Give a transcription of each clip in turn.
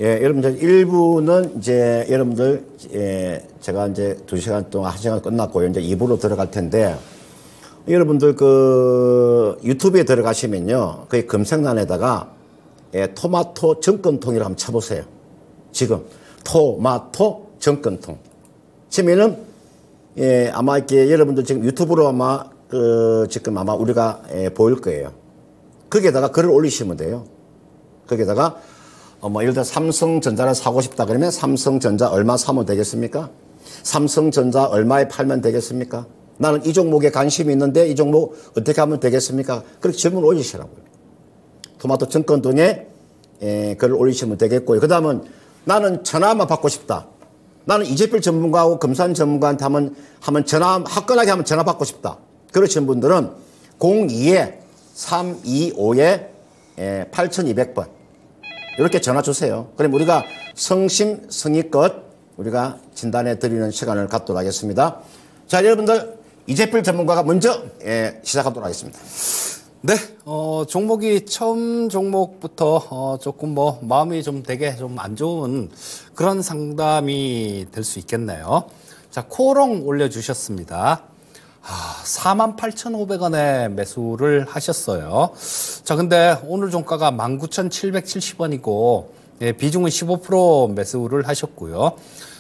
예, 여러분들 일부는 이제 여러분들 제가 이제 2시간 동안 1시간 끝났고요. 이제 2부로 들어갈 텐데 여러분들 그 유튜브에 들어가시면요. 그 검색란에다가 토마토 정권통이라고 한번 쳐보세요. 지금 토마토 정권통 치면은 아마 이렇게 여러분들 지금 유튜브로 아마 지금 아마 우리가 보일 거예요. 거기에다가 글을 올리시면 돼요. 거기에다가 예를 들어 삼성전자를 사고 싶다 그러면 삼성전자 얼마 사면 되겠습니까? 삼성전자 얼마에 팔면 되겠습니까? 나는 이 종목에 관심이 있는데 이 종목 어떻게 하면 되겠습니까? 그렇게 질문 올리시라고요. 토마토 정권통에 글을 올리시면 되겠고요. 그 다음은 나는 전화만 받고 싶다. 나는 이재필 전문가하고 금산 전문가한테 하면 전화, 화끈하게 하면 전화 받고 싶다. 그러신 분들은 02-325-8200번. 이렇게 전화 주세요. 그럼 우리가 성심성의껏 우리가 진단해 드리는 시간을 갖도록 하겠습니다. 자, 여러분들, 이재필 전문가가 먼저 시작하도록 하겠습니다. 네, 종목이 처음 종목부터 조금 뭐 마음이 좀 되게 좀 안 좋은 그런 상담이 될 수 있겠네요. 자, 코오롱 올려주셨습니다. 48,500원에 매수를 하셨어요. 자, 근데 오늘 종가가 19,770원이고, 비중은 15% 매수를 하셨고요.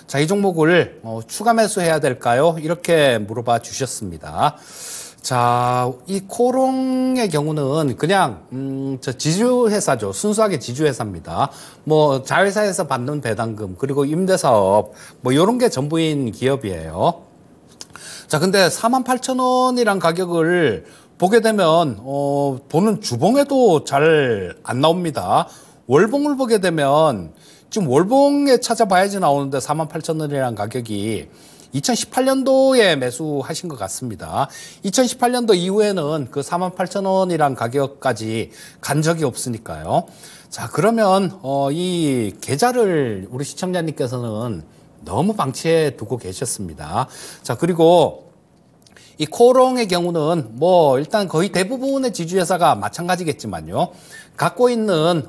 자, 이 종목을 추가 매수해야 될까요? 이렇게 물어봐 주셨습니다. 자, 이 코오롱의 경우는 그냥 저 지주회사죠. 순수하게 지주회사입니다. 뭐 자회사에서 받는 배당금 그리고 임대사업 뭐 이런 게 전부인 기업이에요. 자, 근데 48,000원이란 가격을 보게 되면 보는 주봉에도 잘 안 나옵니다. 월봉을 보게 되면 지금 월봉에 찾아봐야지 나오는데 48,000원이란 가격이 2018년도에 매수하신 것 같습니다. 2018년도 이후에는 그 48,000원이란 가격까지 간 적이 없으니까요. 자, 그러면 이 계좌를 우리 시청자님께서는 너무 방치해 두고 계셨습니다. 자, 그리고 이 코오롱의 경우는 뭐 일단 거의 대부분의 지주회사가 마찬가지겠지만요. 갖고 있는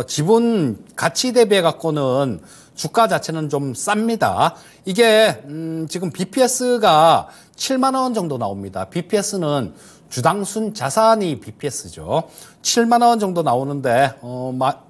지분 가치 대비해 갖고는 주가 자체는 좀 쌉니다. 이게 지금 BPS가 7만 원 정도 나옵니다. BPS는 주당순 자산이 BPS죠. 7만 원 정도 나오는데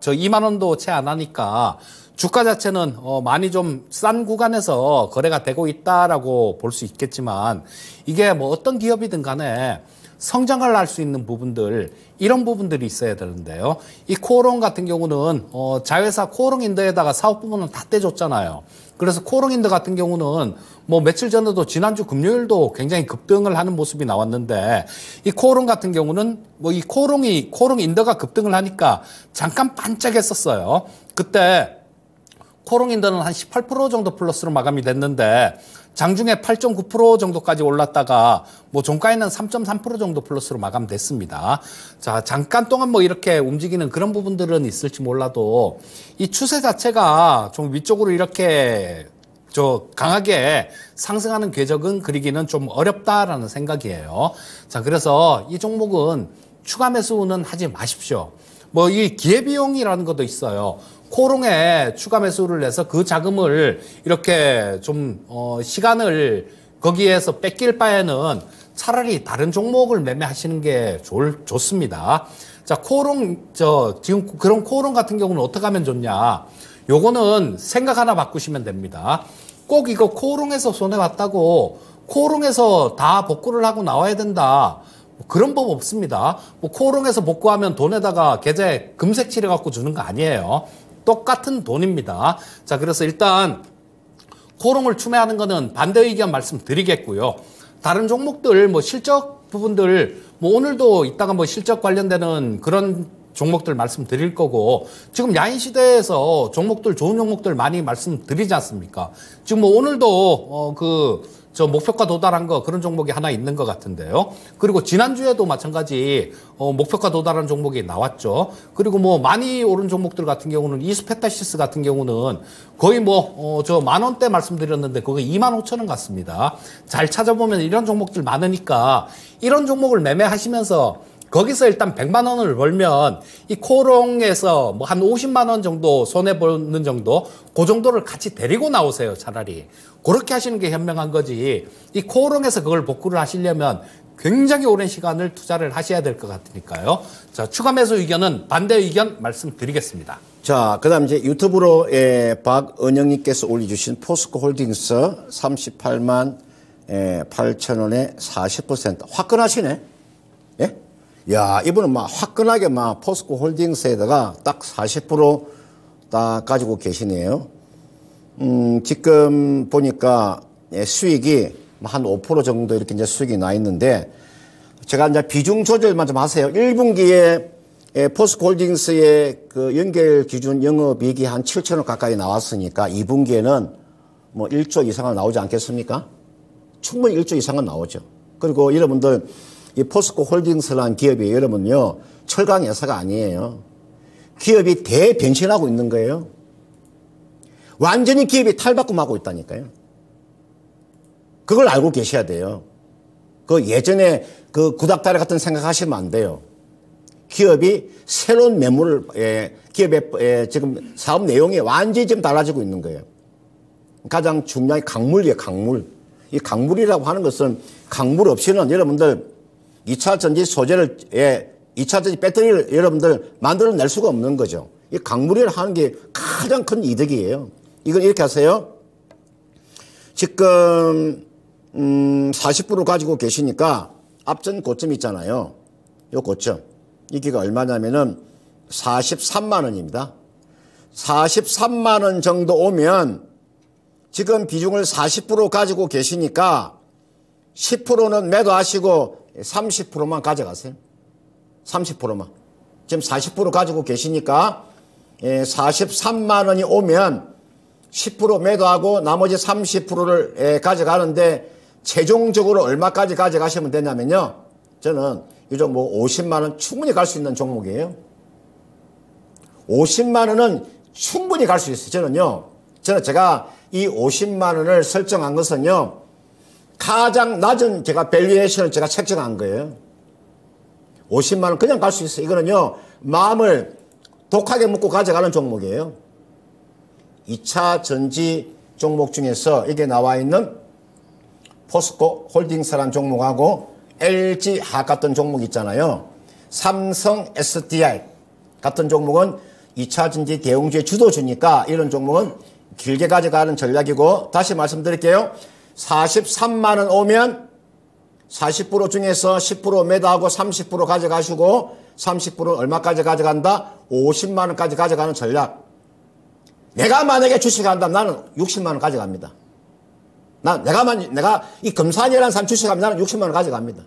저 2만 원도 채 안 하니까 주가 자체는 많이 좀 싼 구간에서 거래가 되고 있다라고 볼 수 있겠지만 이게 뭐 어떤 기업이든 간에 성장을 할 수 있는 부분들 이런 부분들이 있어야 되는데요. 이 코오롱 같은 경우는 자회사 코오롱인더에다가 사업 부분은 다 떼줬잖아요. 그래서 코오롱인더 같은 경우는 뭐 며칠 전에도 지난주 금요일도 굉장히 급등을 하는 모습이 나왔는데 이 코오롱 같은 경우는 뭐 이 코오롱인더가 급등을 하니까 잠깐 반짝했었어요. 그때 코오롱인더는 한 18% 정도 플러스로 마감이 됐는데 장중에 8.9% 정도까지 올랐다가 뭐 종가에는 3.3% 정도 플러스로 마감됐습니다. 자, 잠깐 동안 뭐 이렇게 움직이는 그런 부분들은 있을지 몰라도 이 추세 자체가 좀 위쪽으로 이렇게 강하게 상승하는 궤적은 그리기는 좀 어렵다라는 생각이에요. 자, 그래서 이 종목은 추가 매수는 하지 마십시오. 뭐 이 기회비용이라는 것도 있어요. 코오롱에 추가 매수를 해서 그 자금을 이렇게 좀 시간을 거기에서 뺏길 바에는 차라리 다른 종목을 매매하시는 게 좋습니다. 자, 코오롱 지금 그런 코오롱 같은 경우는 어떻게 하면 좋냐? 요거는 생각 하나 바꾸시면 됩니다. 꼭 이거 코오롱에서 손해 봤다고 코오롱에서 다 복구를 하고 나와야 된다. 그런 법 없습니다. 뭐 코오롱에서 복구하면 돈에다가 계좌에 금색 칠해 갖고 주는 거 아니에요. 똑같은 돈입니다. 자, 그래서 일단 코오롱을 추매하는 거는 반대 의견 말씀드리겠고요. 다른 종목들 뭐 실적 부분들 뭐 오늘도 이따가 뭐 실적 관련되는 그런 종목들 말씀드릴 거고 지금 야인 시대에서 종목들 좋은 종목들 많이 말씀드리지 않습니까? 지금 뭐 오늘도 목표가 도달한 거 그런 종목이 하나 있는 것 같은데요. 그리고 지난주에도 마찬가지 목표가 도달한 종목이 나왔죠. 그리고 뭐 많이 오른 종목들 같은 경우는 이스페타시스 같은 경우는 거의 뭐 저 10,000원대 말씀드렸는데 거기 25,000원 같습니다. 잘 찾아보면 이런 종목들 많으니까 이런 종목을 매매하시면서 거기서 일단 100만 원을 벌면 이 코롱에서 뭐 한 50만 원 정도 손해 보는 정도 그 정도를 같이 데리고 나오세요. 차라리 그렇게 하시는 게 현명한 거지. 이 코롱에서 그걸 복구를 하시려면 굉장히 오랜 시간을 투자를 하셔야 될 것 같으니까요. 자, 추가 매수 의견은 반대 의견 말씀드리겠습니다. 자, 그 다음 이제 유튜브로 박은영님께서 올려주신 포스코 홀딩스 38만 8천 원에 40% 화끈하시네. 예? 야, 이분은 막 화끈하게 막 포스코 홀딩스에다가 딱 40% 가지고 계시네요. 지금 보니까 수익이 한 5% 정도 이렇게 이제 수익이 나 있는데 제가 이제 비중 조절만 좀 하세요. 1분기에 포스코 홀딩스의 그 연결 기준 영업이익이 한 7천억 가까이 나왔으니까 2분기에는 뭐 1조 이상은 나오지 않겠습니까? 충분히 1조 이상은 나오죠. 그리고 여러분들 이 포스코 홀딩스라는 기업이 여러분요 철강 회사가 아니에요. 기업이 대변신하고 있는 거예요. 완전히 기업이 탈바꿈하고 있다니까요. 그걸 알고 계셔야 돼요. 그 예전에 그 구닥다리 같은 생각하시면 안 돼요. 기업이 새로운 매물을 기업의 지금 사업 내용이 완전히 지금 달라지고 있는 거예요. 가장 중요한 게 강물이에요. 강물. 이 강물이라고 하는 것은 강물 없이는 여러분들 2차 전지 소재를 2차 전지 배터리를 여러분들 만들어낼 수가 없는 거죠. 이 강물이라 하는 게 가장 큰 이득이에요. 이걸 이렇게 하세요. 지금 40% 가지고 계시니까 앞전 고점 있잖아요. 요 고점. 이게 얼마냐면은 43만 원입니다. 43만 원 정도 오면 지금 비중을 40% 가지고 계시니까 10%는 매도하시고 30%만 가져가세요. 30%만. 지금 40% 가지고 계시니까 43만 원이 오면 10% 매도하고 나머지 30%를 가져가는데 최종적으로 얼마까지 가져가시면 되냐면요. 저는 이 종목 50만 원 충분히 갈 수 있는 종목이에요. 50만 원은 충분히 갈 수 있어요. 제가 이 50만 원을 설정한 것은요. 가장 낮은 제가 밸류에이션을 제가 책정한 거예요. 50만 원 그냥 갈 수 있어요. 이거는요. 마음을 독하게 먹고 가져가는 종목이에요. 2차 전지 종목 중에서 이게 나와 있는 포스코 홀딩스라는 종목하고 LG 하 같은 종목 있잖아요. 삼성 SDI 같은 종목은 2차 전지 대웅주의 주도주니까 이런 종목은 길게 가져가는 전략이고 다시 말씀드릴게요. 43만 원 오면 40% 중에서 10% 매도하고 30% 가져가시고 30% 얼마까지 가져간다? 50만 원까지 가져가는 전략. 내가 만약에 주식한다면 나는 60만 원 가져갑니다. 내가 이 금산이라는 사람 주식하면 나는 60만 원 가져갑니다.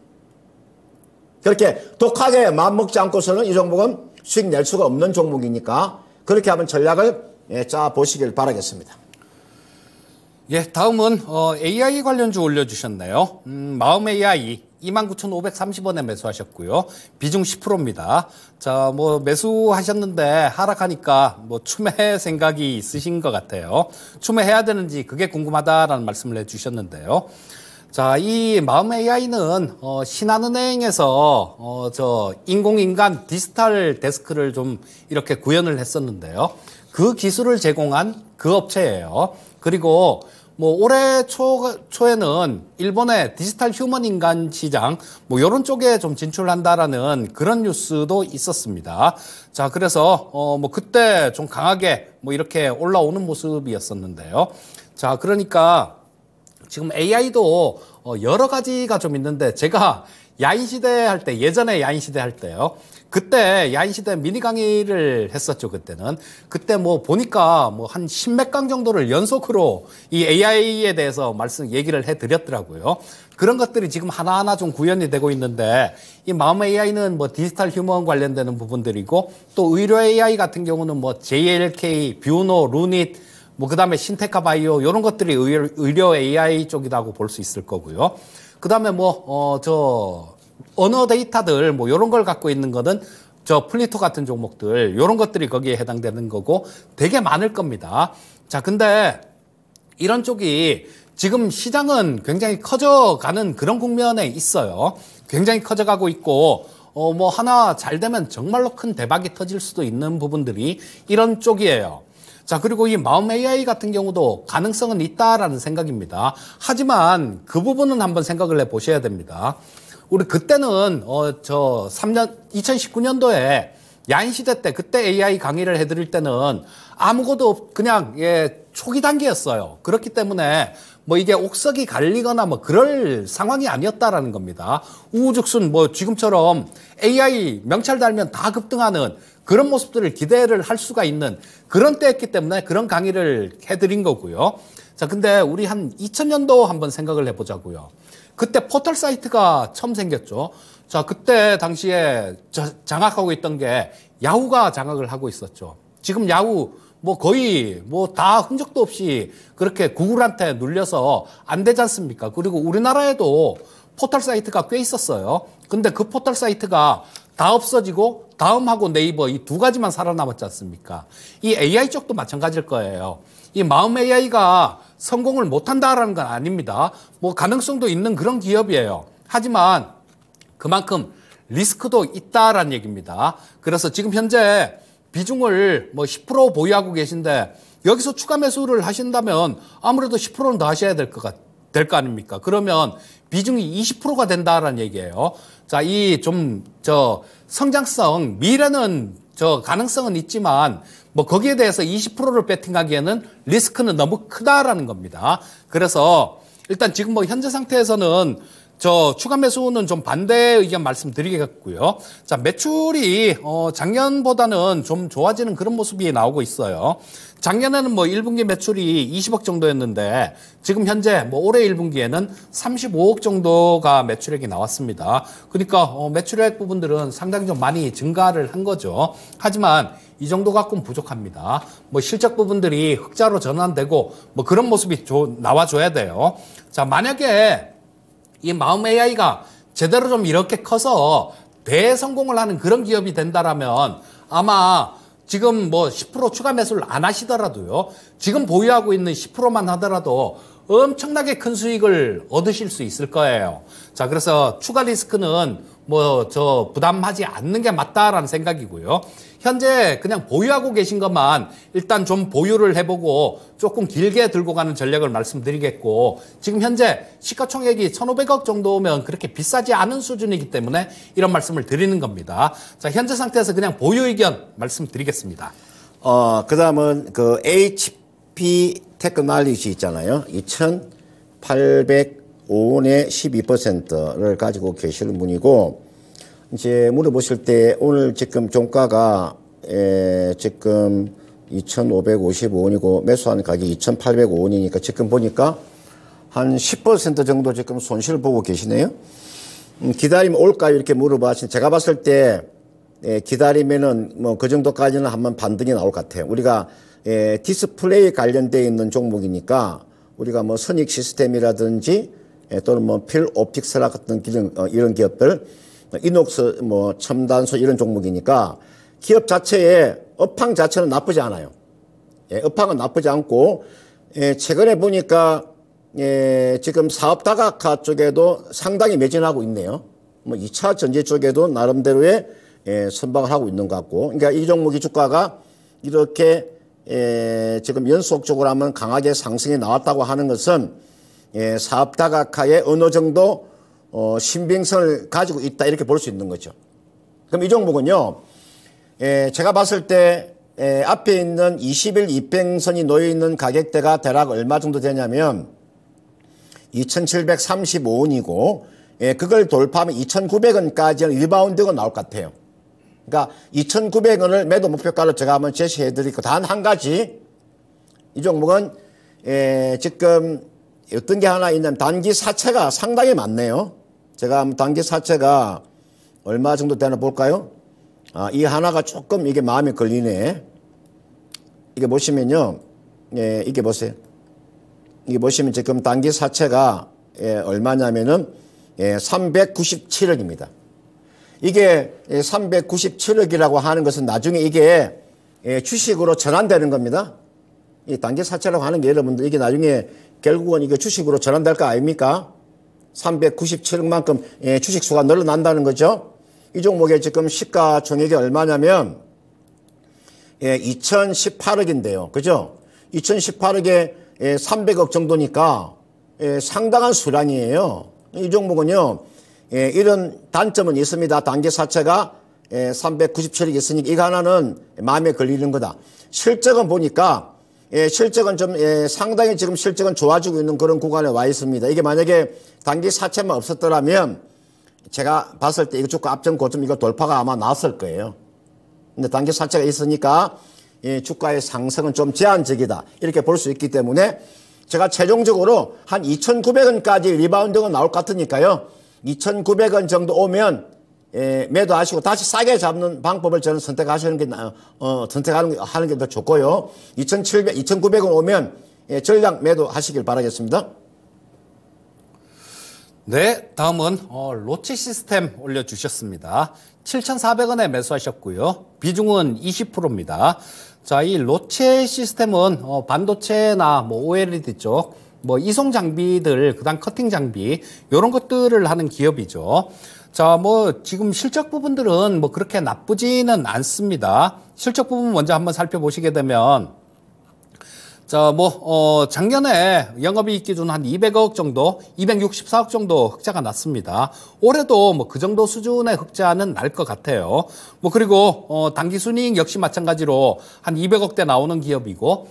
그렇게 독하게 마음먹지 않고서는 이 종목은 수익 낼 수가 없는 종목이니까 그렇게 한번 전략을 짜 보시길 바라겠습니다. 예, 다음은 AI 관련주 올려주셨네요. 마음 AI 29,530원에 매수하셨고요. 비중 10%입니다. 자, 뭐 매수하셨는데 하락하니까 뭐 추매 생각이 있으신 것 같아요. 추매해야 되는지 그게 궁금하다라는 말씀을 해주셨는데요. 자, 이 마음 AI는 신한은행에서 저 인공인간 디지털 데스크를 좀 이렇게 구현을 했었는데요. 그 기술을 제공한 그 업체예요. 그리고 뭐 올해 초에는 일본의 디지털 휴먼 인간 시장 뭐 이런 쪽에 좀 진출한다라는 그런 뉴스도 있었습니다. 자, 그래서 뭐 그때 좀 강하게 뭐 이렇게 올라오는 모습이었었는데요. 자, 그러니까 지금 AI도 여러 가지가 좀 있는데 제가 야인시대 할 때, 예전에 야인시대 할 때요. 그때 야인시대 미니 강의를 했었죠, 그때는. 그때 뭐 보니까 뭐 한 10몇 강 정도를 연속으로 이 AI에 대해서 얘기를 해드렸더라고요. 그런 것들이 지금 하나하나 좀 구현이 되고 있는데 이 마음 AI는 뭐 디지털 휴먼 관련되는 부분들이고 또 의료 AI 같은 경우는 뭐 JLK, 뷰노, 루닛 뭐 그다음에 신테카 바이오 이런 것들이 의료 AI 쪽이라고 볼 수 있을 거고요. 그다음에 뭐 언어 데이터들 뭐 이런 걸 갖고 있는 거는 저 플리토 같은 종목들 이런 것들이 거기에 해당되는 거고 되게 많을 겁니다. 자, 근데 이런 쪽이 지금 시장은 굉장히 커져가는 그런 국면에 있어요. 굉장히 커져가고 있고 뭐 하나 잘 되면 정말로 큰 대박이 터질 수도 있는 부분들이 이런 쪽이에요. 자, 그리고 이 마음 AI 같은 경우도 가능성은 있다라는 생각입니다. 하지만 그 부분은 한번 생각을 해 보셔야 됩니다. 우리 그때는 2019년도에 야인 시대 때 그때 AI 강의를 해드릴 때는 아무것도 그냥 초기 단계였어요. 그렇기 때문에 뭐 이게 옥석이 갈리거나 뭐 그럴 상황이 아니었다라는 겁니다. 우후죽순 뭐 지금처럼 AI 명찰 달면 다 급등하는 그런 모습들을 기대를 할 수가 있는 그런 때였기 때문에 그런 강의를 해드린 거고요. 자, 근데 우리 한 2000년도 한번 생각을 해보자고요. 그때 포털 사이트가 처음 생겼죠. 자, 그때 당시에 장악하고 있던 게 야후가 장악을 하고 있었죠. 지금 야후 뭐 거의 뭐 다 흔적도 없이 그렇게 구글한테 눌려서 안 되지 않습니까? 그리고 우리나라에도 포털 사이트가 꽤 있었어요. 근데 그 포털 사이트가 다 없어지고 다음하고 네이버 이 두 가지만 살아남았지 않습니까? 이 AI 쪽도 마찬가지일 거예요. 이 마음 AI가 성공을 못한다라는 건 아닙니다. 뭐 가능성도 있는 그런 기업이에요. 하지만 그만큼 리스크도 있다라는 얘기입니다. 그래서 지금 현재 비중을 뭐 10% 보유하고 계신데 여기서 추가 매수를 하신다면 아무래도 10%는 더 하셔야 될 거 아닙니까? 그러면 비중이 20%가 된다라는 얘기예요. 자, 이 성장성, 미래는 가능성은 있지만 뭐 거기에 대해서 20%를 배팅하기에는 리스크는 너무 크다라는 겁니다. 그래서 일단 지금 뭐 현재 상태에서는 추가 매수는 좀 반대 의견 말씀드리겠고요. 자, 매출이 작년보다는 좀 좋아지는 그런 모습이 나오고 있어요. 작년에는 뭐 1분기 매출이 20억 정도였는데 지금 현재 뭐 올해 1분기에는 35억 정도가 매출액이 나왔습니다. 그러니까 매출액 부분들은 상당히 좀 많이 증가를 한 거죠. 하지만 이 정도 갖고는 부족합니다. 뭐 실적 부분들이 흑자로 전환되고 뭐 그런 모습이 나와줘야 돼요. 자, 만약에 이 마음 AI가 제대로 좀 이렇게 커서 대성공을 하는 그런 기업이 된다라면 아마 지금 뭐 10% 추가 매수를 안 하시더라도요. 지금 보유하고 있는 10%만 하더라도 엄청나게 큰 수익을 얻으실 수 있을 거예요. 자, 그래서 추가 리스크는 뭐 부담하지 않는 게 맞다라는 생각이고요. 현재 그냥 보유하고 계신 것만 일단 좀 보유를 해보고 조금 길게 들고 가는 전략을 말씀드리겠고, 지금 현재 시가총액이 1,500억 정도면 그렇게 비싸지 않은 수준이기 때문에 이런 말씀을 드리는 겁니다. 자, 현재 상태에서 그냥 보유 의견 말씀드리겠습니다. 그 다음은 그 HP 테크놀로지 있잖아요. 2,805원에 12%를 가지고 계시는 분이고, 이제 물어보실 때 오늘 지금 종가가 지금 2,555원이고 매수한 가격이 2,805원이니까 지금 보니까 한 10% 정도 지금 손실을 보고 계시네요. 기다리면 올까요? 이렇게 물어봐신 제가 봤을 때 기다리면은 뭐 그 정도까지는 한번 반등이 나올 것 같아요. 우리가 디스플레이 관련되어 있는 종목이니까 우리가 뭐 선익 시스템이라든지 또는 뭐 필 옵틱스라 같은 이런 기업들, 이녹스 뭐 첨단소 이런 종목이니까 기업 자체의 업황 자체는 나쁘지 않아요. 업황은 나쁘지 않고 최근에 보니까 지금 사업 다각화 쪽에도 상당히 매진하고 있네요. 뭐 2차 전지 쪽에도 나름대로의 선박을 하고 있는 것 같고, 그러니까 이 종목의 주가가 이렇게 지금 연속적으로 하면 강하게 상승이 나왔다고 하는 것은 사업 다각화에 어느 정도 신빙성을 가지고 있다 이렇게 볼 수 있는 거죠. 그럼 이 종목은요, 제가 봤을 때 앞에 있는 20일 이평선이 놓여 있는 가격대가 대략 얼마 정도 되냐면 2,735원이고 그걸 돌파하면 2,900원까지는 리바운드가 나올 것 같아요. 그러니까 2,900원을 매도 목표가로 제가 한번 제시해 드리고, 단 한 가지, 이 종목은 지금 어떤 게 하나 있냐면 단기 사채가 상당히 많네요. 제가 한번 단기 사채가 얼마 정도 되나 볼까요? 이 하나가 조금 이게 마음에 걸리네. 이게 보시면요, 이게 보세요. 이게 보시면 지금 단기 사채가 얼마냐면은 397억입니다. 이게 397억이라고 하는 것은 나중에 이게 주식으로 전환되는 겁니다. 이 단기 사채라고 하는 게 여러분들 이게 나중에 결국은 이게 주식으로 전환될 거 아닙니까? 397억만큼 주식수가 늘어난다는 거죠. 이 종목의 지금 시가총액이 얼마냐면 2018억인데요. 그죠? 2018억에 300억 정도니까 상당한 수량이에요. 이 종목은요. 이런 단점은 있습니다. 단기사채가 397억 있으니까 이거 하나는 마음에 걸리는 거다. 실적은 보니까 실적은 좀 상당히 지금 실적은 좋아지고 있는 그런 구간에 와 있습니다. 이게 만약에 단기사채만 없었더라면 제가 봤을 때 이거 주가 앞전 고점 이거 돌파가 아마 나왔을 거예요. 근데 단기사채가 있으니까 주가의 상승은 좀 제한적이다. 이렇게 볼 수 있기 때문에 제가 최종적으로 한 2,900원까지 리바운드가 나올 것 같으니까요. 2,900원 정도 오면 매도하시고 다시 싸게 잡는 방법을 저는 선택하시는 게 하는 게 더 좋고요. 2,900원 오면 전량 매도하시길 바라겠습니다. 네, 다음은 로체 시스템 올려주셨습니다. 7,400원에 매수하셨고요. 비중은 20%입니다. 자, 이 로체 시스템은 반도체나 뭐 OLED 쪽, 뭐 이송 장비들, 그다음 커팅 장비 이런 것들을 하는 기업이죠. 자, 뭐 지금 실적 부분들은 뭐 그렇게 나쁘지는 않습니다. 실적 부분 먼저 한번 살펴보시게 되면 자, 작년에 영업이익 기준 한 200억 정도, 264억 정도 흑자가 났습니다. 올해도 뭐 그 정도 수준의 흑자는 날 것 같아요. 그리고, 당기 순이익 역시 마찬가지로 한 200억대 나오는 기업이고,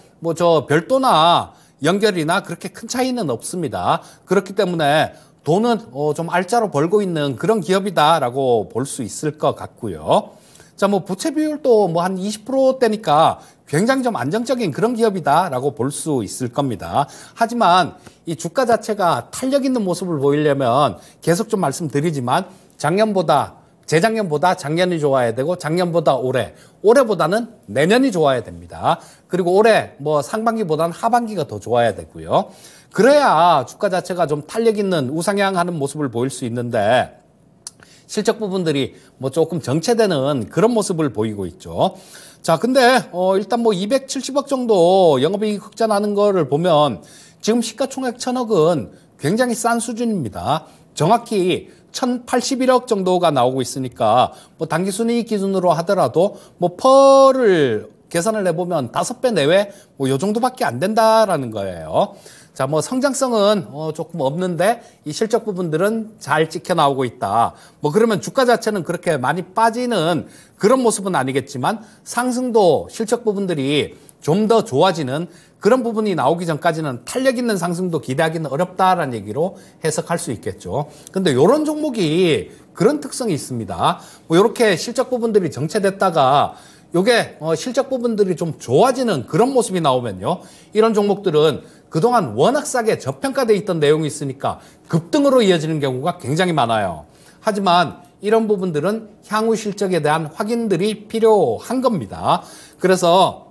별도나 연결이나 그렇게 큰 차이는 없습니다. 그렇기 때문에 돈은 좀 알짜로 벌고 있는 그런 기업이다라고 볼 수 있을 것 같고요. 자, 부채 비율도 한 20%대니까 굉장히 좀 안정적인 그런 기업이다라고 볼 수 있을 겁니다. 하지만 이 주가 자체가 탄력 있는 모습을 보이려면 계속 좀 말씀드리지만 재작년보다 작년이 좋아야 되고 작년보다 올해보다는 내년이 좋아야 됩니다. 그리고 올해 상반기보다는 하반기가 더 좋아야 되고요. 그래야 주가 자체가 좀 탄력 있는 우상향하는 모습을 보일 수 있는데 실적 부분들이 조금 정체되는 그런 모습을 보이고 있죠. 자, 근데 일단 270억 정도 영업이익 흑자 나는 거를 보면 지금 시가총액 1,000억은 굉장히 싼 수준입니다. 정확히 1,081억 정도가 나오고 있으니까 당기순이익 기준으로 하더라도 펄을 계산을 해보면 5배 내외 요 정도밖에 안 된다라는 거예요. 자, 성장성은 조금 없는데 이 실적 부분들은 잘 찍혀 나오고 있다. 그러면 주가 자체는 그렇게 많이 빠지는 그런 모습은 아니겠지만 상승도 실적 부분들이 좀 더 좋아지는 그런 부분이 나오기 전까지는 탄력 있는 상승도 기대하기는 어렵다라는 얘기로 해석할 수 있겠죠. 근데 이런 종목이 그런 특성이 있습니다. 이렇게 실적 부분들이 정체됐다가 요게 실적 부분들이 좀 좋아지는 그런 모습이 나오면요. 이런 종목들은 그동안 워낙 싸게 저평가돼 있던 내용이 있으니까 급등으로 이어지는 경우가 굉장히 많아요. 하지만 이런 부분들은 향후 실적에 대한 확인들이 필요한 겁니다. 그래서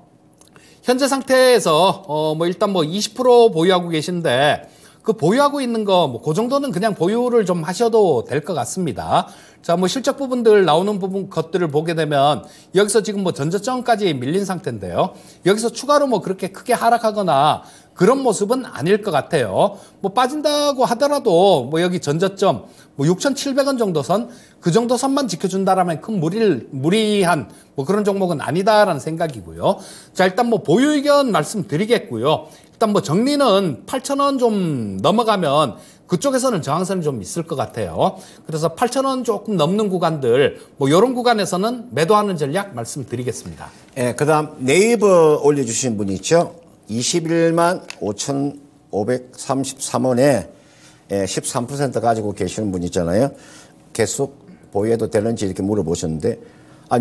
현재 상태에서 일단 20% 보유하고 계신데 그 보유하고 있는 거 그 정도는 그냥 보유를 좀 하셔도 될 것 같습니다. 자, 실적 부분들 나오는 것들을 보게 되면 여기서 지금 전저점까지 밀린 상태인데요. 여기서 추가로 그렇게 크게 하락하거나 그런 모습은 아닐 것 같아요. 빠진다고 하더라도 여기 전저점 6,700원 정도 선, 그 정도 선만 지켜준다라면 큰 무리한 그런 종목은 아니다라는 생각이고요. 자, 일단 보유 의견 말씀드리겠고요. 일단 정리는 8,000원 좀 넘어가면 그쪽에서는 저항선이 좀 있을 것 같아요. 그래서 8,000원 조금 넘는 구간들, 이런 구간에서는 매도하는 전략 말씀드리겠습니다. 예, 그 다음 네이버 올려주신 분이 있죠. 21만 5,533원에 13% 가지고 계시는 분 있잖아요. 계속 보유해도 되는지 이렇게 물어보셨는데,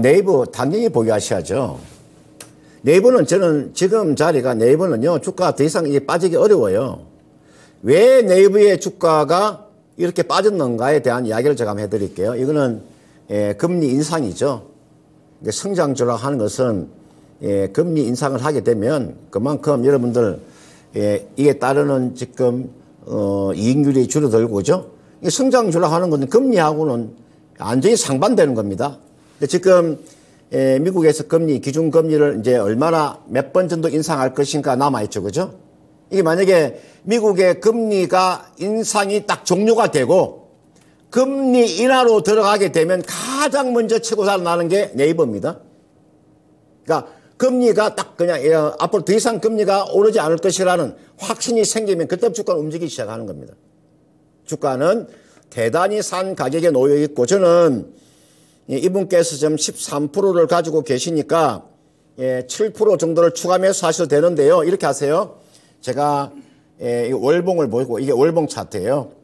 네이버 당연히 보유하셔야죠. 네이버는 저는 지금 자리가 네이버는요, 주가가 더 이상 빠지기 어려워요. 왜 네이버의 주가가 이렇게 빠졌는가에 대한 이야기를 제가 한번 해드릴게요. 이거는 금리 인상이죠. 성장주라고 하는 것은 금리 인상을 하게 되면 그만큼 여러분들 이에 따르는 지금 이익률이 줄어들고 그죠? 성장주라고 하는 것은 금리하고는 완전히 상반되는 겁니다. 지금 미국에서 기준금리를 이제 얼마나 몇 번 정도 인상할 것인가 남아있죠. 그죠? 이게 만약에 미국의 금리가 인상이 딱 종료가 되고 금리 인하로 들어가게 되면 가장 먼저 치고 살아나는 게 네이버입니다. 그러니까 금리가 딱 그냥 앞으로 더 이상 금리가 오르지 않을 것이라는 확신이 생기면 그때 주가는 움직이기 시작하는 겁니다. 주가는 대단히 싼 가격에 놓여 있고 저는 이분께서 지금 13%를 가지고 계시니까 7% 정도를 추가 매수하셔도 되는데요. 이렇게 하세요. 제가 월봉을 보고 이게 월봉 차트예요.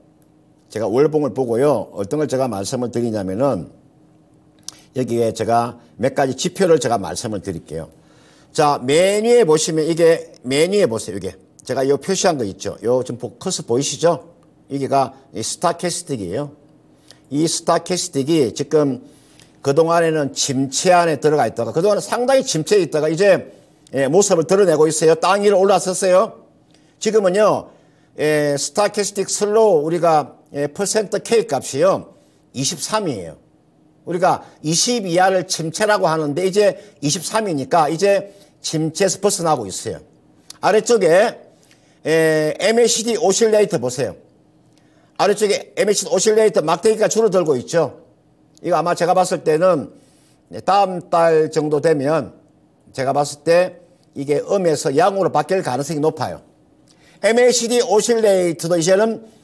제가 월봉을 보고요. 어떤 걸 제가 말씀을 드리냐면은 여기에 제가 몇 가지 지표를 제가 말씀을 드릴게요. 자, 메뉴에 보시면 이게 메뉴에 보세요. 이게 제가 요 표시한 거 있죠. 요 지금 커서 보이시죠? 이게가 스타캐스틱이에요. 이 스타캐스틱이 지금 그동안에는 침체 안에 들어가 있다가 그동안은 상당히 침체에 있다가 이제 모습을 드러내고 있어요. 땅 위로 올라섰어요. 지금은요. 스타캐스틱 슬로우 우리가 퍼센트 K 값이요. 23이에요. 우리가 20 이하를 침체라고 하는데 이제 23이니까 이제 침체에서 벗어나고 있어요. 아래쪽에 MACD 오실레이터 보세요. 아래쪽에 MACD 오실레이터 막대기가 줄어들고 있죠. 이거 아마 제가 봤을 때는 다음 달 정도 되면 제가 봤을 때 이게 음에서 양으로 바뀔 가능성이 높아요. MACD 오실레이터도 이제는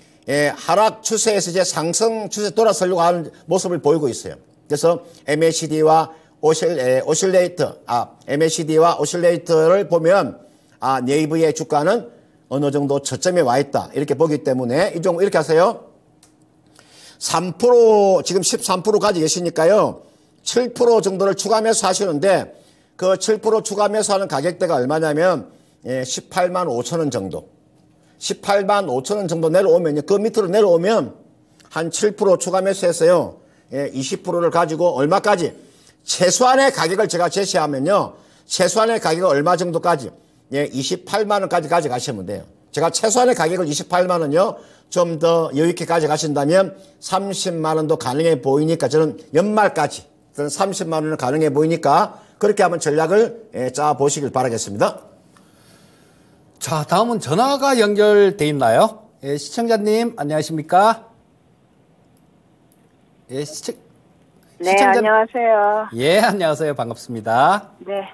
하락 추세에서 이제 상승 추세 돌아서려고 하는 모습을 보이고 있어요. 그래서 MACD와 MACD와 오실레이터를 보면 네이버의 주가는 어느 정도 저점에 와 있다. 이렇게 보기 때문에 이 종목 이렇게 하세요. 3% 지금 13% 가지고 계시니까요. 7% 정도를 추가 매수하시는데 그 7% 추가 매수하는 가격대가 얼마냐면 18만 5천 원 정도. 18만 5천 원 정도 내려오면요. 그 밑으로 내려오면 한 7% 추가 매수했어요. 20%를 가지고 얼마까지? 최소한의 가격을 제가 제시하면요. 최소한의 가격은 얼마 정도까지? 28만 원까지 가져가시면 돼요. 제가 최소한의 가격을 28만 원요. 좀 더 여유있게 가져가신다면 30만 원도 가능해 보이니까 저는 연말까지 저는 30만 원은 가능해 보이니까 그렇게 한번 전략을 짜보시길 바라겠습니다. 자, 다음은 전화가 연결돼 있나요? 시청자님 안녕하십니까? 네, 시청자... 안녕하세요. 예, 안녕하세요. 반갑습니다. 네.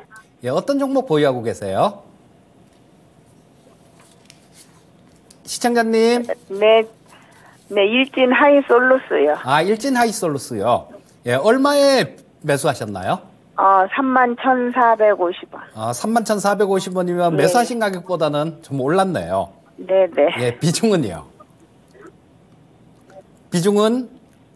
어떤 종목 보유하고 계세요? 시청자님. 네, 일진 하이솔루스요. 일진 하이솔루스요. 얼마에 매수하셨나요? 31,450원. 31,450원이면 네. 매수하신 가격보다는 좀 올랐네요. 네네. 비중은요? 비중은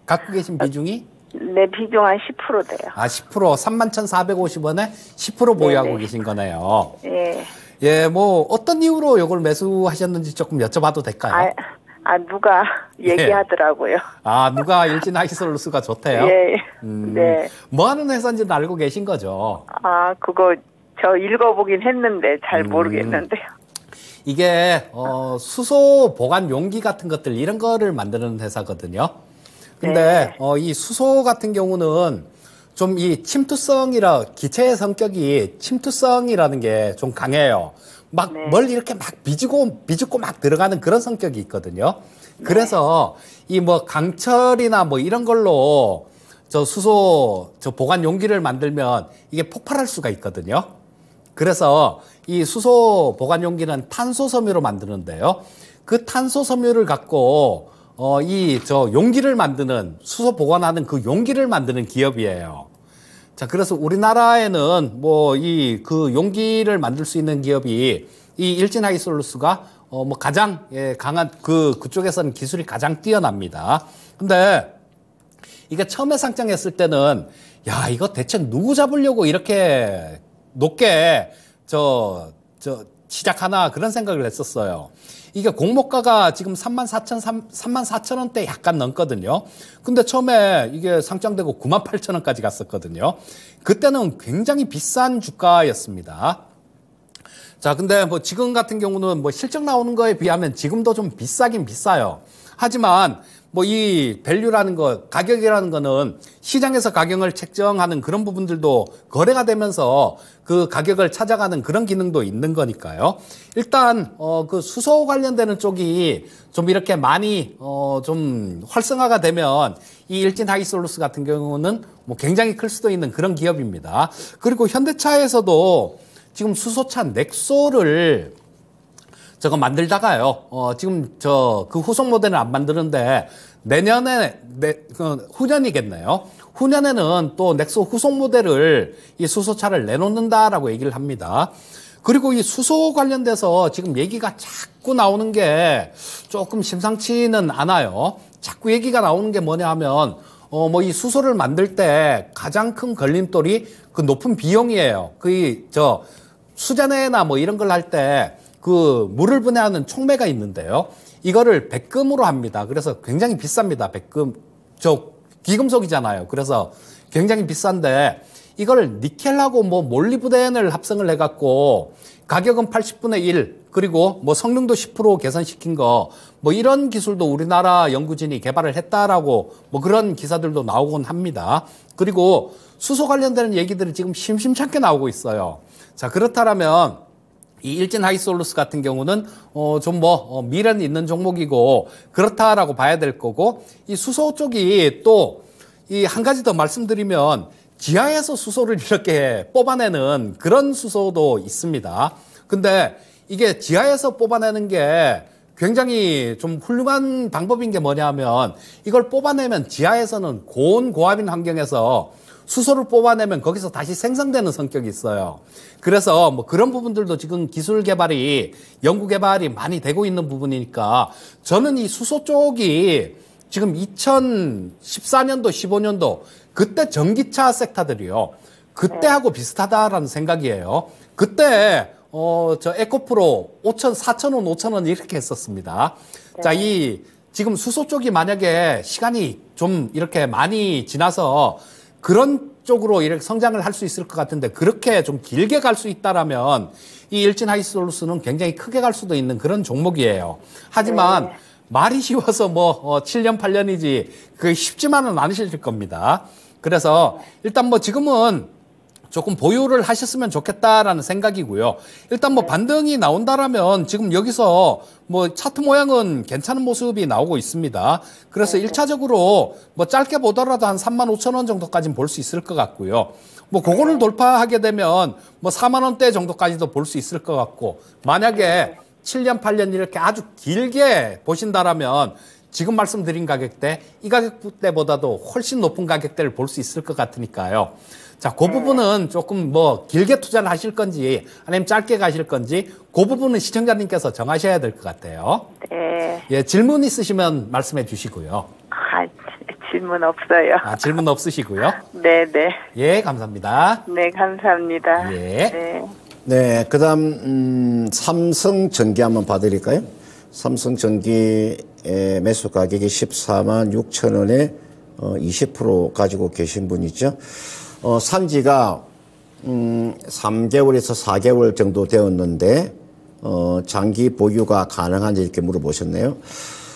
갖고 계신 비중이? 네, 비중 한 10% 돼요. 10%, 31,450원에 10% 보유하고 네네. 계신 거네요. 예. 뭐 어떤 이유로 이걸 매수하셨는지 조금 여쭤봐도 될까요? 누가 얘기하더라고요. 누가 일진 하이솔루스가 좋대요? 예. 네. 뭐 하는 회사인지는 알고 계신 거죠? 그거 저 읽어보긴 했는데 잘 모르겠는데요. 이게 수소 보관 용기 같은 것들 이런 거를 만드는 회사거든요. 근데 이 수소 같은 경우는 좀 이 기체의 성격이 침투성이라는 게 좀 강해요. 뭘 이렇게 막 비집고 막 들어가는 그런 성격이 있거든요. 그래서 이 강철이나 이런 걸로 수소 보관 용기를 만들면 이게 폭발할 수가 있거든요. 그래서 이 수소 보관 용기는 탄소 섬유로 만드는데요. 그 탄소 섬유를 갖고 용기를 만드는 수소 보관하는 그 용기를 만드는 기업이에요. 자, 그래서 우리나라에는 그 용기를 만들 수 있는 기업이 이 일진 하이솔루스가 가장 강한 그쪽에서는 기술이 가장 뛰어납니다. 근데 이게 처음에 상장했을 때는 이거 대체 누구 잡으려고 이렇게 높게 시작하나 그런 생각을 했었어요. 이게 공모가가 지금 34,000원대 약간 넘거든요. 근데 처음에 이게 상장되고 98,000원까지 갔었거든요. 그때는 굉장히 비싼 주가였습니다. 자, 근데 지금 같은 경우는 실적 나오는 거에 비하면 지금도 좀 비싸긴 비싸요. 하지만 뭐 이 밸류라는 거, 가격이라는 거는 시장에서 가격을 책정하는 그런 부분들도 거래가 되면서 그 가격을 찾아가는 그런 기능도 있는 거니까요. 일단 그 수소 관련되는 쪽이 좀 이렇게 많이 좀 활성화가 되면 이 일진 하이솔루스 같은 경우는 뭐 굉장히 클 수도 있는 그런 기업입니다. 그리고 현대차에서도 지금 수소차 넥소를 저거 만들다가요. 지금 그 후속 모델은 안 만드는데 내년에 후년이겠네요. 후년에는 또 넥소 후속 모델을 이 수소차를 내놓는다라고 얘기를 합니다. 그리고 이 수소 관련돼서 지금 얘기가 자꾸 나오는 게 조금 심상치는 않아요. 자꾸 얘기가 나오는 게 뭐냐 하면 뭐 이 수소를 만들 때 가장 큰 걸림돌이 그 높은 비용이에요. 수자내나 뭐 이런 걸 할 때 그 물을 분해하는 촉매가 있는데요. 이거를 백금으로 합니다. 그래서 굉장히 비쌉니다. 백금. 귀금속이잖아요. 그래서 굉장히 비싼데 이걸 니켈하고 뭐 몰리브덴을 합성을 해갖고 가격은 80분의 1 그리고 뭐 성능도 10% 개선시킨 거 뭐 이런 기술도 우리나라 연구진이 개발을 했다라고 뭐 그런 기사들도 나오곤 합니다. 그리고 수소 관련되는 얘기들이 지금 심심찮게 나오고 있어요. 자, 그렇다면 이 일진 하이솔루스 같은 경우는 좀 미래는 있는 종목이고 그렇다라고 봐야 될 거고, 이 수소 쪽이 또 이 한 가지 더 말씀드리면 지하에서 수소를 이렇게 뽑아내는 그런 수소도 있습니다. 근데 이게 지하에서 뽑아내는 게 굉장히 좀 훌륭한 방법인 게 뭐냐면 이걸 뽑아내면 지하에서는 고온고압인 환경에서 수소를 뽑아내면 거기서 다시 생성되는 성격이 있어요. 그래서 뭐 그런 부분들도 지금 기술 개발이, 연구 개발이 많이 되고 있는 부분이니까 저는 이 수소 쪽이 지금 2014년도, 15년도 그때 전기차 섹터들이요. 그때하고 비슷하다라는 생각이에요. 그때 저 에코프로 4,000원, 5,000원 이렇게 했었습니다. 네. 자, 지금 수소 쪽이 만약에 시간이 좀 이렇게 많이 지나서 그런 쪽으로 이렇게 성장을 할 수 있을 것 같은데 그렇게 좀 길게 갈 수 있다라면 이 일진 하이솔루스는 굉장히 크게 갈 수도 있는 그런 종목이에요. 하지만 말이 쉬워서 7년, 8년이지 그게 쉽지만은 않으실 겁니다. 그래서 일단 지금은 조금 보유를 하셨으면 좋겠다라는 생각이고요. 일단 반등이 나온다라면 지금 여기서 차트 모양은 괜찮은 모습이 나오고 있습니다. 그래서 1차적으로 짧게 보더라도 한 35,000원 정도까지는 볼 수 있을 것 같고요. 그거를 돌파하게 되면 4만 원대 정도까지도 볼 수 있을 것 같고, 만약에 7년, 8년 이렇게 아주 길게 보신다라면 지금 말씀드린 가격대, 이 가격대보다도 훨씬 높은 가격대를 볼 수 있을 것 같으니까요. 자, 그 부분은 조금 길게 투자를 하실 건지 아니면 짧게 가실 건지 그 부분은 시청자님께서 정하셔야 될 것 같아요. 네. 예, 질문 있으시면 말씀해 주시고요. 질문 없어요. 질문 없으시고요. 네네. 예, 감사합니다. 네, 감사합니다. 예. 네. 네, 그 다음, 삼성전기 한번 봐드릴까요? 삼성전기의 매수 가격이 14만 6천 원에 20% 가지고 계신 분이죠. 산지가 3개월에서 4개월 정도 되었는데 장기 보유가 가능한지 이렇게 물어보셨네요.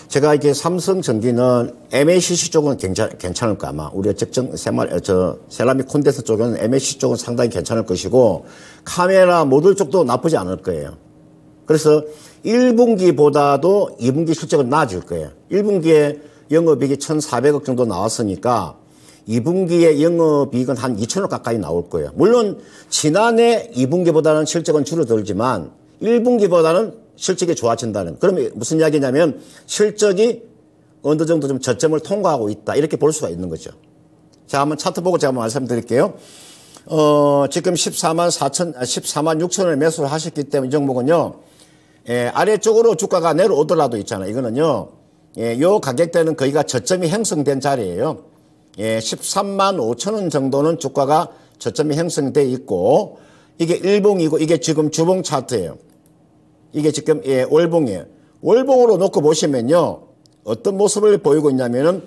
제가 이게 삼성전기는 MACC 쪽은 괜찮을 거 아마 우리가 세라믹 콘덴서 쪽은 MACC 쪽은 상당히 괜찮을 것이고 카메라 모듈 쪽도 나쁘지 않을 거예요. 그래서 1분기보다도 2분기 실적은 나아질 거예요. 1분기에 영업이익이 1,400억 정도 나왔으니까 2분기에 영업이익은 한 2천억 가까이 나올 거예요. 물론 지난해 2분기보다는 실적은 줄어들지만 1분기보다는 실적이 좋아진다는, 그러면 무슨 이야기냐면 실적이 어느 정도 좀 저점을 통과하고 있다, 이렇게 볼 수가 있는 거죠. 자, 한번 차트 보고 제가 한번 말씀드릴게요. 지금 14만 6천 원에 매수를 하셨기 때문에 이 종목은요, 아래쪽으로 주가가 내려오더라도 있잖아요. 이거는요, 요 가격대는 거기가 저점이 형성된 자리예요. 13만 5천 원 정도는 주가가 저점이 형성돼 있고, 이게 일봉이고 이게 지금 주봉 차트예요. 이게 지금 월봉이에요. 월봉으로 놓고 보시면요, 어떤 모습을 보이고 있냐면은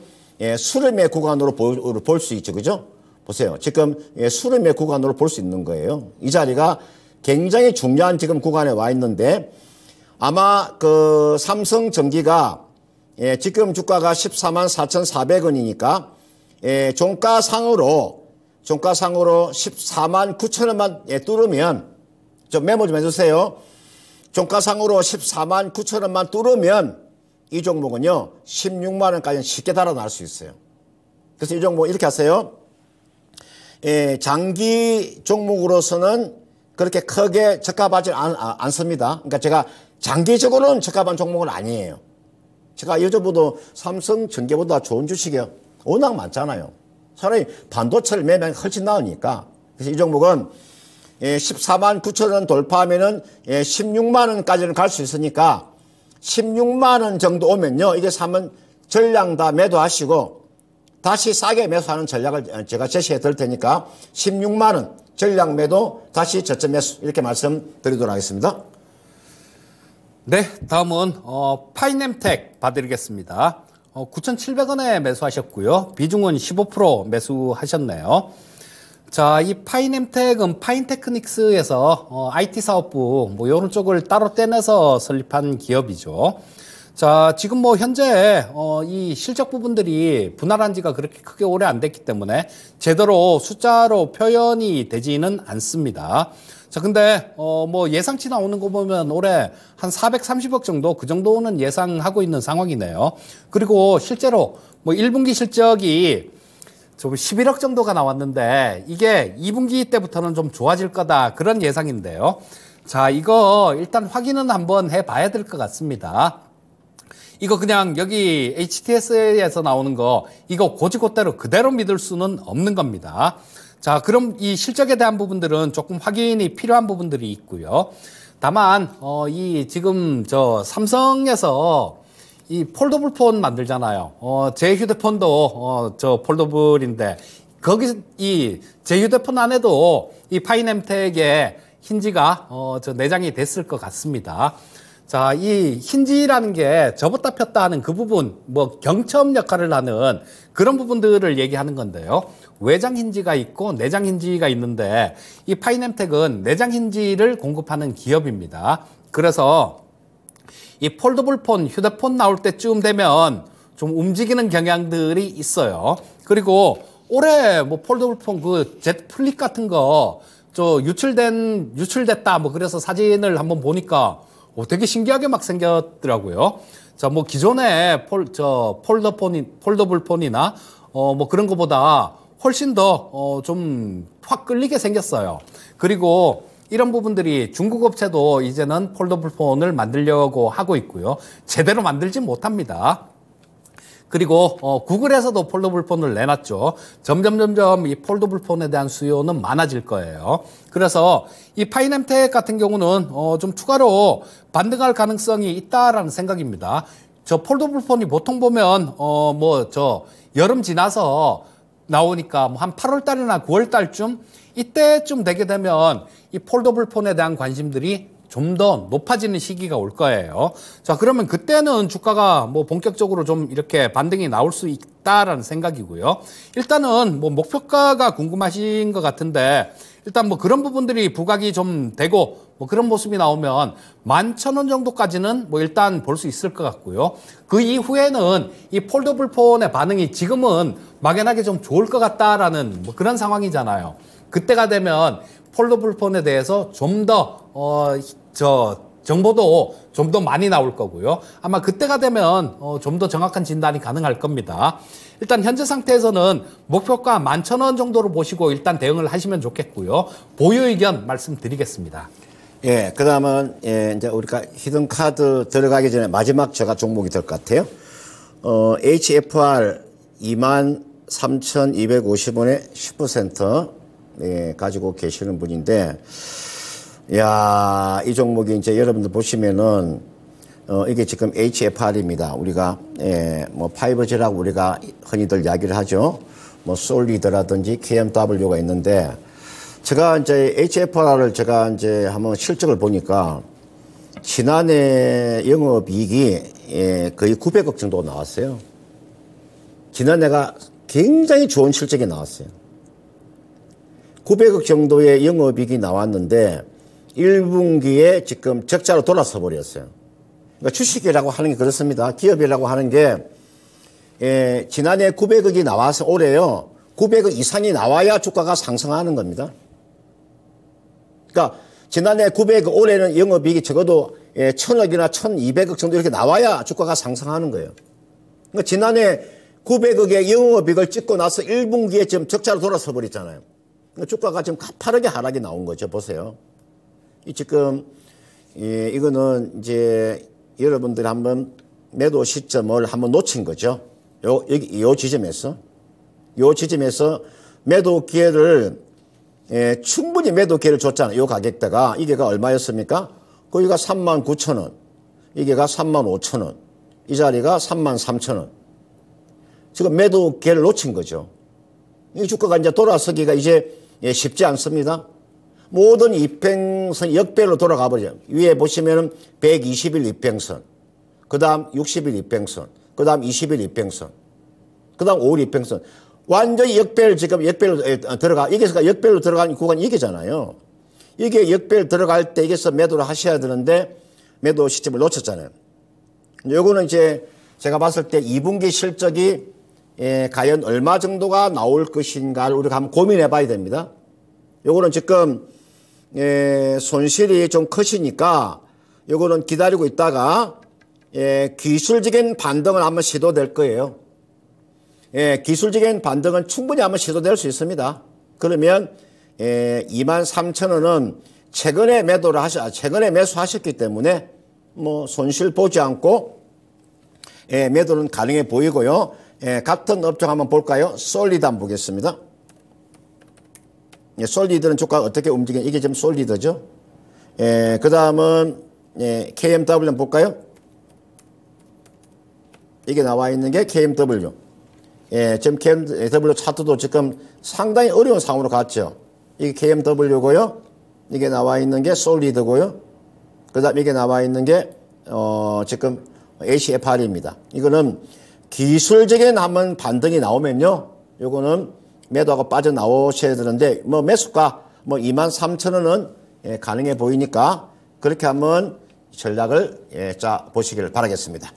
수렴의 구간으로 볼 수 있죠, 그죠? 보세요. 지금 수렴의 구간으로 볼 수 있는 거예요. 이 자리가 굉장히 중요한 지금 구간에 와 있는데, 아마 그 삼성전기가 예, 지금 주가가 14만 4,400원이니까 예, 종가상으로 14만 9천 원만 예, 뚫으면 좀 메모 좀 해주세요. 종가상으로 14만 9천 원만 뚫으면 이 종목은요 16만 원까지는 쉽게 달아날 수 있어요. 그래서 이 종목 이렇게 하세요. 예, 장기 종목으로서는 그렇게 크게 적합하지 않습니다. 그러니까 제가 장기적으로는 적합한 종목은 아니에요. 제가 여저보다 삼성 전기보다 좋은 주식이 워낙 많잖아요. 차라리 반도체를 매매하면 훨씬 나으니까. 그래서 이 종목은 14만 9천 원 돌파하면은 16만 원까지는 갈 수 있으니까 16만 원 정도 오면요. 이게 사면 전량 다 매도하시고 다시 싸게 매수하는 전략을 제가 제시해 드릴 테니까 16만 원 전량 매도 다시 저점 매수 이렇게 말씀드리도록 하겠습니다. 네, 다음은 파이넴텍 봐드리겠습니다. 9,700원에 매수하셨고요. 비중은 15% 매수하셨네요. 자, 이 파이넴텍은 파인테크닉스에서 IT 사업부 뭐 이런 쪽을 따로 떼내서 설립한 기업이죠. 자, 지금 뭐 현재 이 실적 부분들이 분할한 지가 그렇게 크게 오래 안 됐기 때문에 제대로 숫자로 표현이 되지는 않습니다. 자, 근데 뭐 예상치 나오는 거 보면 올해 한 430억 정도 그 정도는 예상하고 있는 상황이네요. 그리고 실제로 뭐 1분기 실적이 좀 11억 정도가 나왔는데 이게 2분기 때부터는 좀 좋아질 거다 그런 예상인데요. 자, 이거 일단 확인은 한번 해봐야 될 것 같습니다. 이거 그냥 여기 HTS에서 나오는 거 이거 고지고대로 그대로 믿을 수는 없는 겁니다. 자, 그럼 이 실적에 대한 부분들은 조금 확인이 필요한 부분들이 있고요. 다만 이 지금 저 삼성에서 이 폴더블 폰 만들잖아요. 제 휴대폰도 저 폴더블인데 거기 이 제 휴대폰 안에도 이 파이넴텍의 힌지가 저 내장이 됐을 것 같습니다. 자, 이 힌지라는 게 접었다 폈다 하는 그 부분, 뭐 경첩 역할을 하는 그런 부분들을 얘기하는 건데요. 외장 힌지가 있고 내장 힌지가 있는데 이 파이넴텍은 내장 힌지를 공급하는 기업입니다. 그래서 이 폴더블 폰, 휴대폰 나올 때쯤 되면 좀 움직이는 경향들이 있어요. 그리고 올해 뭐 폴더블 폰 그 Z 플립 같은 거 저 유출됐다 뭐 그래서 사진을 한번 보니까 되게 신기하게 막 생겼더라고요. 자, 뭐 기존의 폴더블 폰이나 뭐 그런 거보다 훨씬 더 좀 확 끌리게 생겼어요. 그리고 이런 부분들이 중국 업체도 이제는 폴더블 폰을 만들려고 하고 있고요. 제대로 만들지 못합니다. 그리고 구글에서도 폴더블 폰을 내놨죠. 점점 이 폴더블 폰에 대한 수요는 많아질 거예요. 그래서 이 파이넴텍 같은 경우는 좀 추가로 반등할 가능성이 있다라는 생각입니다. 저 폴더블 폰이 보통 보면 뭐 저 여름 지나서 나오니까 뭐 한 8월 달이나 9월 달쯤 이때쯤 되게 되면 이 폴더블 폰에 대한 관심들이 좀 더 높아지는 시기가 올 거예요. 자, 그러면 그때는 주가가 뭐 본격적으로 좀 이렇게 반등이 나올 수 있다라는 생각이고요. 일단은 뭐 목표가가 궁금하신 것 같은데 일단 뭐 그런 부분들이 부각이 좀 되고 뭐 그런 모습이 나오면 11,000원 정도까지는 뭐 일단 볼 수 있을 것 같고요. 그 이후에는 이 폴더블 폰의 반응이 지금은 막연하게 좀 좋을 것 같다라는 뭐 그런 상황이잖아요. 그때가 되면 폴더블 폰에 대해서 좀 더 정보도 좀 더 많이 나올 거고요. 아마 그때가 되면 좀 더 정확한 진단이 가능할 겁니다. 일단 현재 상태에서는 목표가 11,000원 정도로 보시고 일단 대응을 하시면 좋겠고요. 보유 의견 말씀드리겠습니다. 예, 그 다음은 이제 우리가 히든 카드 들어가기 전에 마지막 제가 종목이 될 것 같아요. HFR 23,250원에 10% 가지고 계시는 분인데, 야, 이 종목이 이제 여러분들 보시면은, 이게 지금 HFR입니다. 우리가, 뭐, 5G라고 우리가 흔히들 이야기를 하죠. 뭐, 솔리드라든지 KMW가 있는데, 제가 이제 HFR을 제가 이제 한번 실적을 보니까, 지난해 영업이익이 거의 900억 정도 나왔어요. 지난해가 굉장히 좋은 실적이 나왔어요. 900억 정도의 영업이익이 나왔는데 1분기에 지금 적자로 돌아서 버렸어요. 그러니까 주식이라고 하는 게 그렇습니다. 기업이라고 하는 게 지난해 900억이 나와서 올해요. 900억 이상이 나와야 주가가 상승하는 겁니다. 그러니까 지난해 900억, 올해는 영업이익이 적어도 1000억이나 1200억 정도 이렇게 나와야 주가가 상승하는 거예요. 그러니까 지난해 900억의 영업이익을 찍고 나서 1분기에 지금 적자로 돌아서 버렸잖아요. 그러니까 주가가 지금 가파르게 하락이 나온 거죠. 보세요. 지금 이거는 이제 여러분들이 한번 매도 시점을 한번 놓친 거죠. 요 지점에서 매도 기회를 충분히 매도 기회를 줬잖아요. 요 가격대가 이게가 얼마였습니까? 거기가 39,000원, 이게가 35,000원, 이 자리가 33,000원. 지금 매도 기회를 놓친 거죠. 이 주가가 이제 돌아서기가 이제 쉽지 않습니다. 모든 이평선 역배로 돌아가 버려요. 위에 보시면은 120일 이평선, 그 다음 60일 이평선, 그 다음 20일 이평선, 그 다음 5일 이평선. 완전히 역배를 지금 역배로 들어가, 여기서 역배로 들어간 구간이 이게잖아요. 이게 역배를 들어갈 때 여기서 매도를 하셔야 되는데 매도 시점을 놓쳤잖아요. 요거는 이제 제가 봤을 때 2분기 실적이 과연 얼마 정도가 나올 것인가를 우리가 한번 고민해 봐야 됩니다. 요거는 지금 손실이 좀 크시니까 요거는 기다리고 있다가 기술적인 반등을 한번 시도될 거예요. 기술적인 반등은 충분히 한번 시도될 수 있습니다. 그러면 23,000원은 최근에 매수하셨기 때문에 뭐 손실 보지 않고 매도는 가능해 보이고요. 같은 업종 한번 볼까요? 솔리드 한번 보겠습니다. 솔리드는 주가가 어떻게 움직이냐. 이게 지금 솔리드죠. 그 다음은 KMW 한번 볼까요? 이게 나와 있는 게 KMW. 지금 KMW 차트도 지금 상당히 어려운 상황으로 갔죠. 이게 KMW고요. 이게 나와 있는 게 솔리드고요. 그 다음 이게 나와 있는 게 지금 ACFR입니다. 이거는 기술적인 한번 반등이 나오면요. 요거는 매도하고 빠져나오셔야 되는데, 뭐 매수가 23,000원은 가능해 보이니까 그렇게 한번 전략을 짜 보시기를 바라겠습니다.